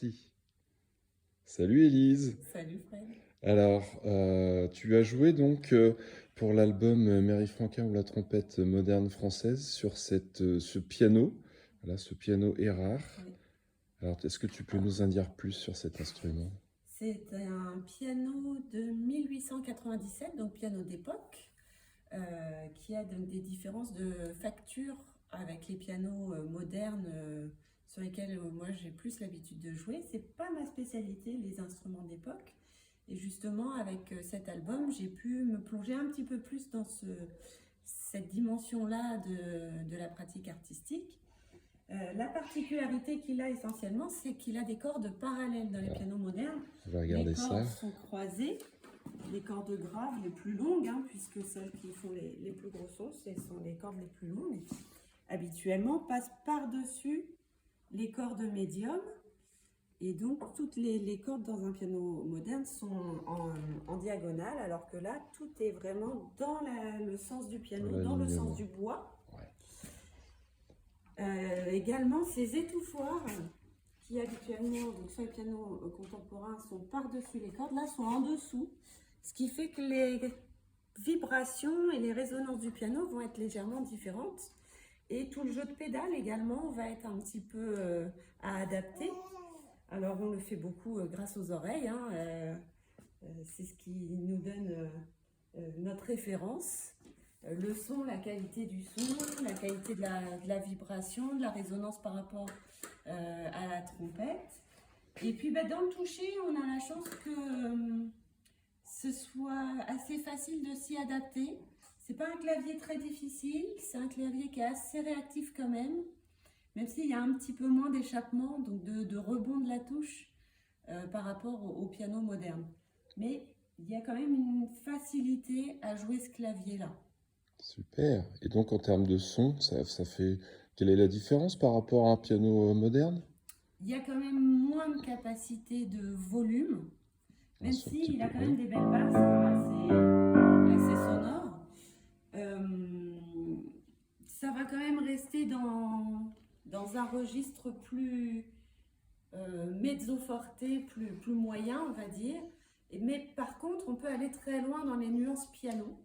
Si. Salut Élise. Salut Fred. Alors, tu as joué donc pour l'album Mary Franquin ou la trompette moderne française sur ce piano. Voilà, ce piano est rare. Oui. Alors, est-ce que tu peux nous en dire plus sur cet instrument? C'est un piano de 1897, donc piano d'époque, qui a donc des différences de facture avec les pianos modernes sur lesquels moi j'ai plus l'habitude de jouer. C'est pas ma spécialité, les instruments d'époque. Et justement, avec cet album, j'ai pu me plonger un petit peu plus dans cette dimension-là de la pratique artistique. La particularité qu'il a essentiellement, c'est qu'il a des cordes parallèles dans les pianos modernes. On va Les regarder ça. cordes sont croisées, les cordes graves les plus longues, puisque celles qui font les plus gros sons, ce sont les cordes les plus longues. Habituellement, passent par-dessus les cordes médium. Et donc, toutes les cordes dans un piano moderne sont en diagonale, alors que là, tout est vraiment dans le sens du piano, dans le sens du bois. Également, ces étouffoirs qui habituellement, donc sur les pianos contemporains, sont par-dessus les cordes, là sont en dessous, ce qui fait que les vibrations et les résonances du piano vont être légèrement différentes. Et tout le jeu de pédales également va être un petit peu à adapter. Alors on le fait beaucoup grâce aux oreilles, c'est ce qui nous donne notre référence. Le son, la qualité du son, la qualité de la vibration, de la résonance par rapport à la trompette. Et puis dans le toucher, on a la chance que ce soit assez facile de s'y adapter. C'est pas un clavier très difficile, c'est un clavier qui est assez réactif quand même s'il y a un petit peu moins d'échappement, donc de rebond de la touche par rapport au piano moderne. Mais il y a quand même une facilité à jouer ce clavier-là. Super. Et donc, en termes de son, ça fait... Quelle est la différence par rapport à un piano moderne? Il y a quand même moins de capacité de volume, même s'il a quand même des belles basses assez sonores. Ça va quand même rester dans un registre plus mezzo forte, plus moyen, on va dire. Mais par contre, on peut aller très loin dans les nuances piano.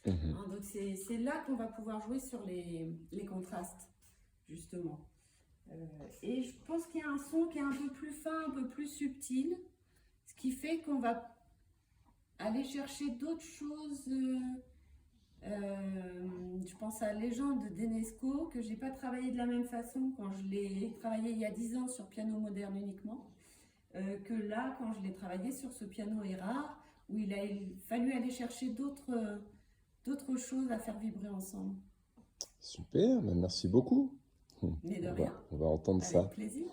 Donc c'est là qu'on va pouvoir jouer sur les contrastes, justement. Et je pense qu'il y a un son qui est un peu plus fin, un peu plus subtil, ce qui fait qu'on va aller chercher d'autres choses. Je pense à Légende d'Enesco, que j'ai pas travaillé de la même façon quand je l'ai travaillé il y a 10 ans sur piano moderne uniquement, que là, quand je l'ai travaillé sur ce piano est rare, où il a fallu aller chercher d'autres choses à faire vibrer ensemble. Super, merci beaucoup. Mais de rien. On va entendre Avec ça. plaisir.